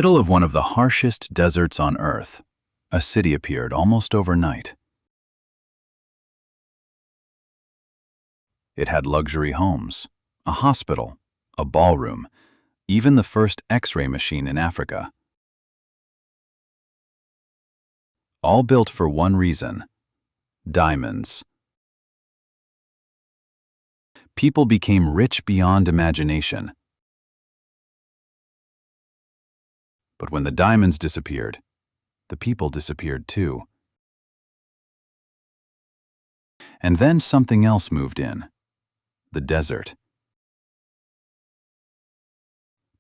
middle of one of the harshest deserts on Earth, a city appeared almost overnight. It had luxury homes, a hospital, a ballroom, even the first X-ray machine in Africa. All built for one reason: diamonds. People became rich beyond imagination. But when the diamonds disappeared, the people disappeared too. And then something else moved in: the desert.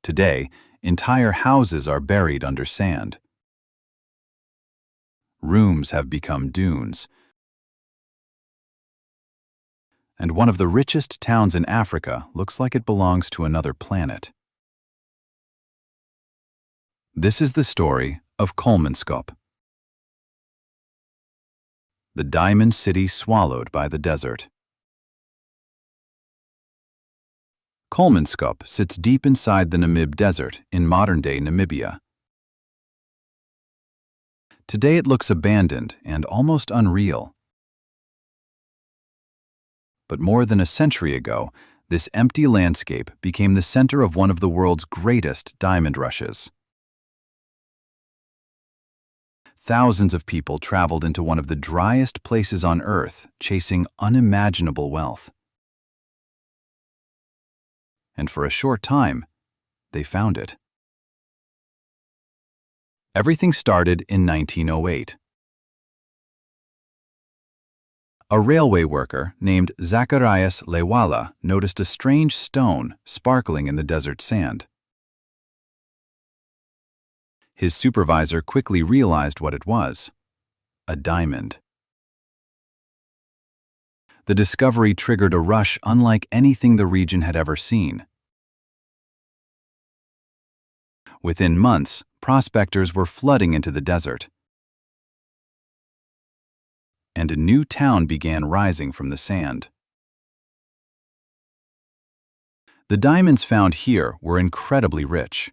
Today, entire houses are buried under sand. Rooms have become dunes. And one of the richest towns in Africa looks like it belongs to another planet. This is the story of Kolmanskop, the diamond city swallowed by the desert. Kolmanskop sits deep inside the Namib Desert in modern-day Namibia. Today it looks abandoned and almost unreal. But more than a century ago, this empty landscape became the center of one of the world's greatest diamond rushes. Thousands of people traveled into one of the driest places on Earth, chasing unimaginable wealth. And for a short time, they found it. Everything started in 1908. A railway worker named Zacharias Lewala noticed a strange stone sparkling in the desert sand. His supervisor quickly realized what it was: a diamond. The discovery triggered a rush unlike anything the region had ever seen. Within months, prospectors were flooding into the desert, and a new town began rising from the sand. The diamonds found here were incredibly rich.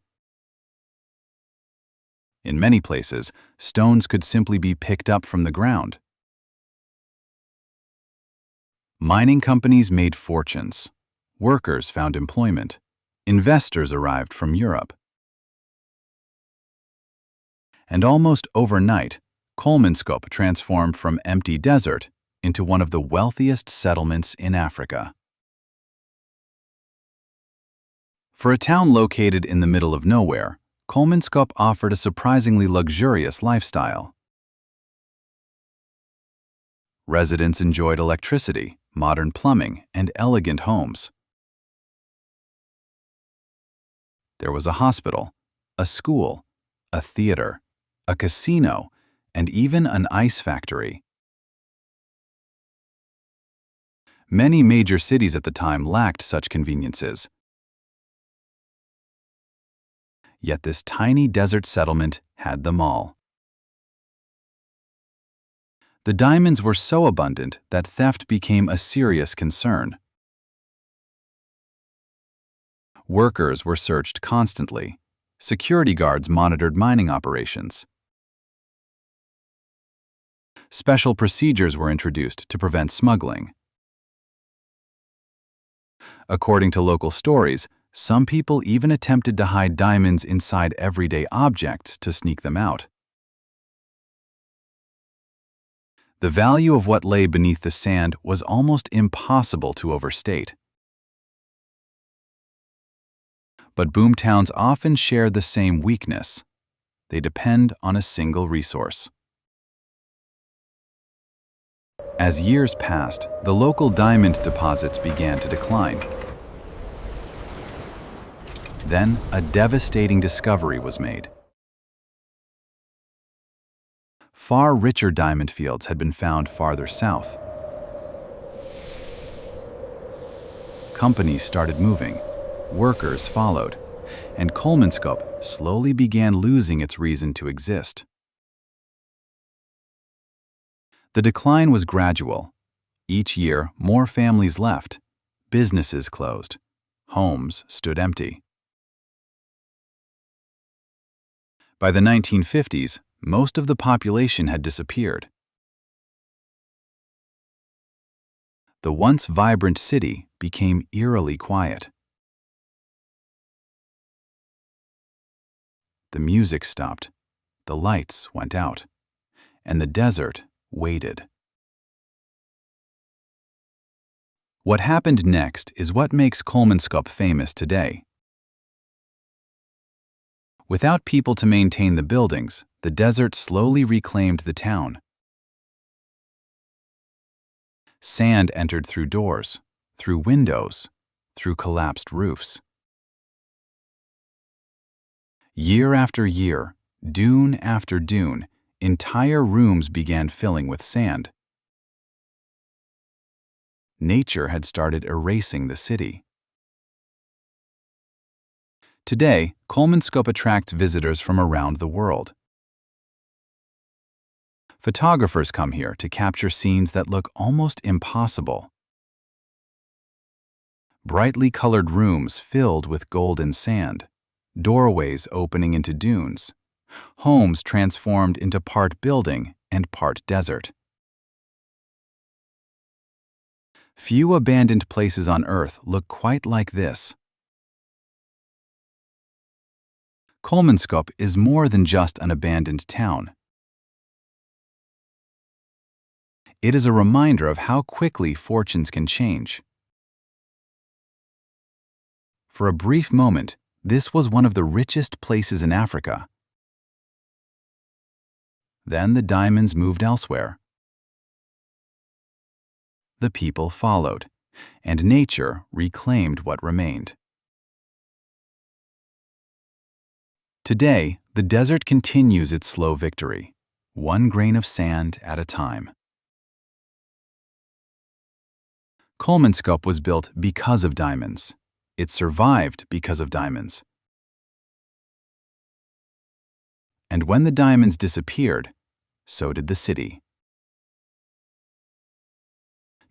In many places, stones could simply be picked up from the ground. Mining companies made fortunes. Workers found employment. Investors arrived from Europe. And almost overnight, Kolmanskop transformed from empty desert into one of the wealthiest settlements in Africa. For a town located in the middle of nowhere, Kolmanskop offered a surprisingly luxurious lifestyle. Residents enjoyed electricity, modern plumbing, and elegant homes. There was a hospital, a school, a theater, a casino, and even an ice factory. Many major cities at the time lacked such conveniences. Yet this tiny desert settlement had them all. The diamonds were so abundant that theft became a serious concern. Workers were searched constantly. Security guards monitored mining operations. Special procedures were introduced to prevent smuggling. According to local stories, some people even attempted to hide diamonds inside everyday objects to sneak them out. The value of what lay beneath the sand was almost impossible to overstate. But boomtowns often share the same weakness. They depend on a single resource. As years passed, the local diamond deposits began to decline. Then, a devastating discovery was made. Far richer diamond fields had been found farther south. Companies started moving, workers followed, and Kolmanskop slowly began losing its reason to exist. The decline was gradual. Each year, more families left, businesses closed, homes stood empty. By the 1950s, most of the population had disappeared. The once vibrant city became eerily quiet. The music stopped, the lights went out, and the desert waited. What happened next is what makes Kolmanskop famous today. Without people to maintain the buildings, the desert slowly reclaimed the town. Sand entered through doors, through windows, through collapsed roofs. Year after year, dune after dune, entire rooms began filling with sand. Nature had started erasing the city. Today, Kolmanskop attracts visitors from around the world. Photographers come here to capture scenes that look almost impossible. Brightly colored rooms filled with golden sand, doorways opening into dunes, homes transformed into part building and part desert. Few abandoned places on Earth look quite like this. Kolmanskop is more than just an abandoned town. It is a reminder of how quickly fortunes can change. For a brief moment, this was one of the richest places in Africa. Then the diamonds moved elsewhere. The people followed, and nature reclaimed what remained. Today, the desert continues its slow victory, one grain of sand at a time. Kolmanskop was built because of diamonds. It survived because of diamonds. And when the diamonds disappeared, so did the city.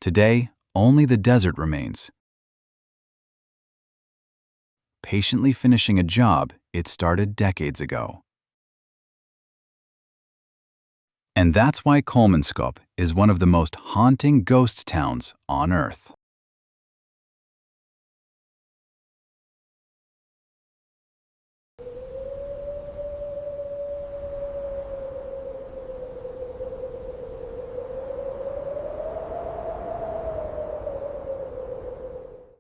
Today, only the desert remains, patiently finishing a job it started decades ago. And that's why Kolmanskop is one of the most haunting ghost towns on Earth.